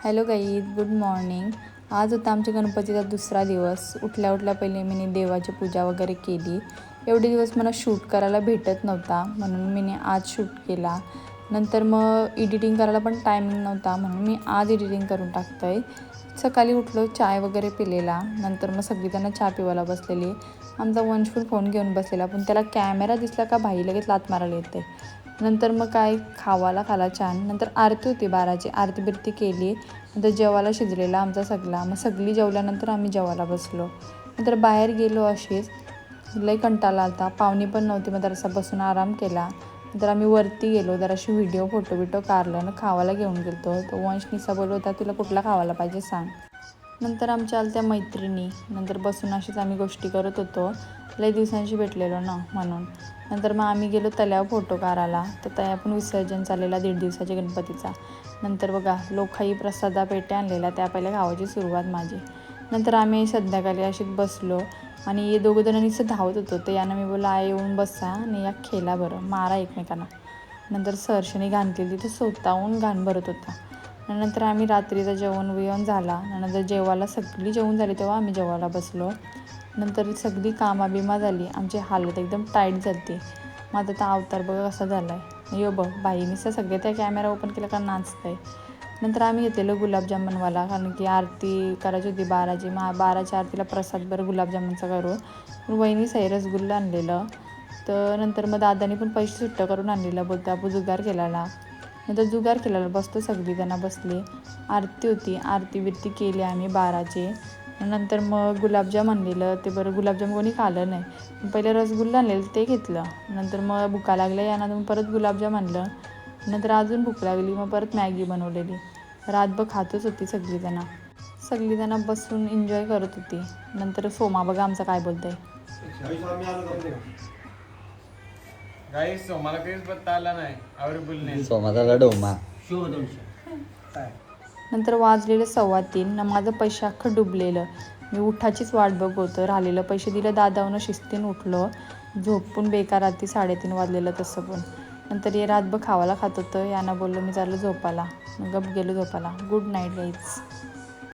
Hello guys, good morning. आज होता आमच्या गणपतीचा दुसरा दिवस. उठल्या उठल्या पहिले मी देवाची पूजा वगैरे केली. एवढे दिवस मला शूट करायला भेटत नव्हता म्हणून मी आज शूट केला. नंतर मग एडिटिंग करायला पण टायमिंग नव्हता म्हणून मी आज एडिटिंग करून टाकतो आहे. सकाळी उठलो, चाय वगैरे पिलेला. नंतर मग सगळीजणं चहा पिवायला बसलेली. आमचा वंशफुल फोन घेऊन बसलेला, पण त्याला कॅमेरा दिसला का भाई लगेच लात मारायला येते. नंतर मग काय खाला छान. नंतर आरती होती 12ची, आरती बिरती केली. नंतर जेवायला शिजलेला आमचा सगळा. मग सगळी जेवल्यानंतर आम्ही जेवायला बसलो. नंतर बाहेर गेलो अशीच. लई कंटाळा आलता, पाहुणी पण नव्हती. मग जरासा बसून आराम केला. नंतर आम्ही वरती गेलो, जराशी व्हिडिओ फोटो काढलं आणि खावायला घेऊन गेलो. तो वंश निसा बोलत होता, तुला कुठला खावायला पाहिजे सांग. नंतर आमच्या आल्या त्या मैत्रिणी. नंतर बसून अशीच आम्ही गोष्टी करत होतो. लई दिवसांशी भेटलेलो ना म्हणून. नंतर मग आम्ही गेलो तल्यावर फोटो काढायला. तर त्या पण विसर्जन चाललेला 1.5 दिवसाच्या गणपतीचा. नंतर बघा लोकाही प्रसादा पेटे आणलेला, त्या पहिल्या खावायची सुरुवात माझी. नंतर आम्ही संध्याकाळी अशीच बसलो आणि हे दोघं जण नुसतं धावत होतो. तर यानं मी बोलला आहे येऊन बसा आणि या खेळा बरं, मारा एकमेकांना. नंतर सरशनी घाण केली, तर स्वतःहून घाण भरत होता. नंतर आम्ही रात्रीचं जेवण झाला. नंतर जेवायला सगळी जेवण झाली तेव्हा आम्ही जेवायला बसलो. नंतर सगळी कामाबिमा झाली. आमची हालत एकदम टाईट झाली. माझा तर अवतार बघा कसा झाला आहे. यो बघ बाईनीसं सगळे त्या कॅमेरा ओपन केला का नाचतं आहे. नंतर आम्ही घेतलेलं गुलाबजामुनवाला, कारण की आरती करायची होती 12ची. 12च्या आरतीला प्रसाद बरं गुलाबजामुनचा करू. वहिनी सही रसगुल्ला आणलेलं. तर नंतर मग दादानी पण पैसे सुट्ट करून आणलेलं, बोलतो आपण जुगार केलेला. नंतर जुगार केलेला, बसतो सगळीजणं बसली. आरती होती, आरती बिरती केली आम्ही 12ची. नंतर मग गुलाबजाम आणलेलं. ते बरं गुलाबजाम कोणी खाल्लं नाही. पहिले रसगुल्ला आणलेलं ते घेतलं. नंतर मग भुका लागल्या यानं मग परत गुलाबजाम आणलं. नंतर अजून भूक लागली, मग परत मॅगी बनवलेली. रातभर खातच होती सगळीजणं बसून एन्जॉय करत होती. नंतर सोमा बघा आमचा काय बोलतोय. सोमाला काहीच बत्ता आला नाही, आवर बोलणे सोमाचा डोमा. नंतर वाजलेलं 3:15 ना. माझं पैसे अख्खं डुबलेलं. मी उठाचीच वाट बघतो. राहिलेलं पैसे दिलं दादावनं, शिस्तीनं उठलो. झोपून बेकार रात्री 3:30 वाजलेलं तसं पण. नंतर हे रातभर खावायला खात होतं. यानं बोललो मी चाललो झोपायला. मग गप गेलो झोपायला. Good night guys.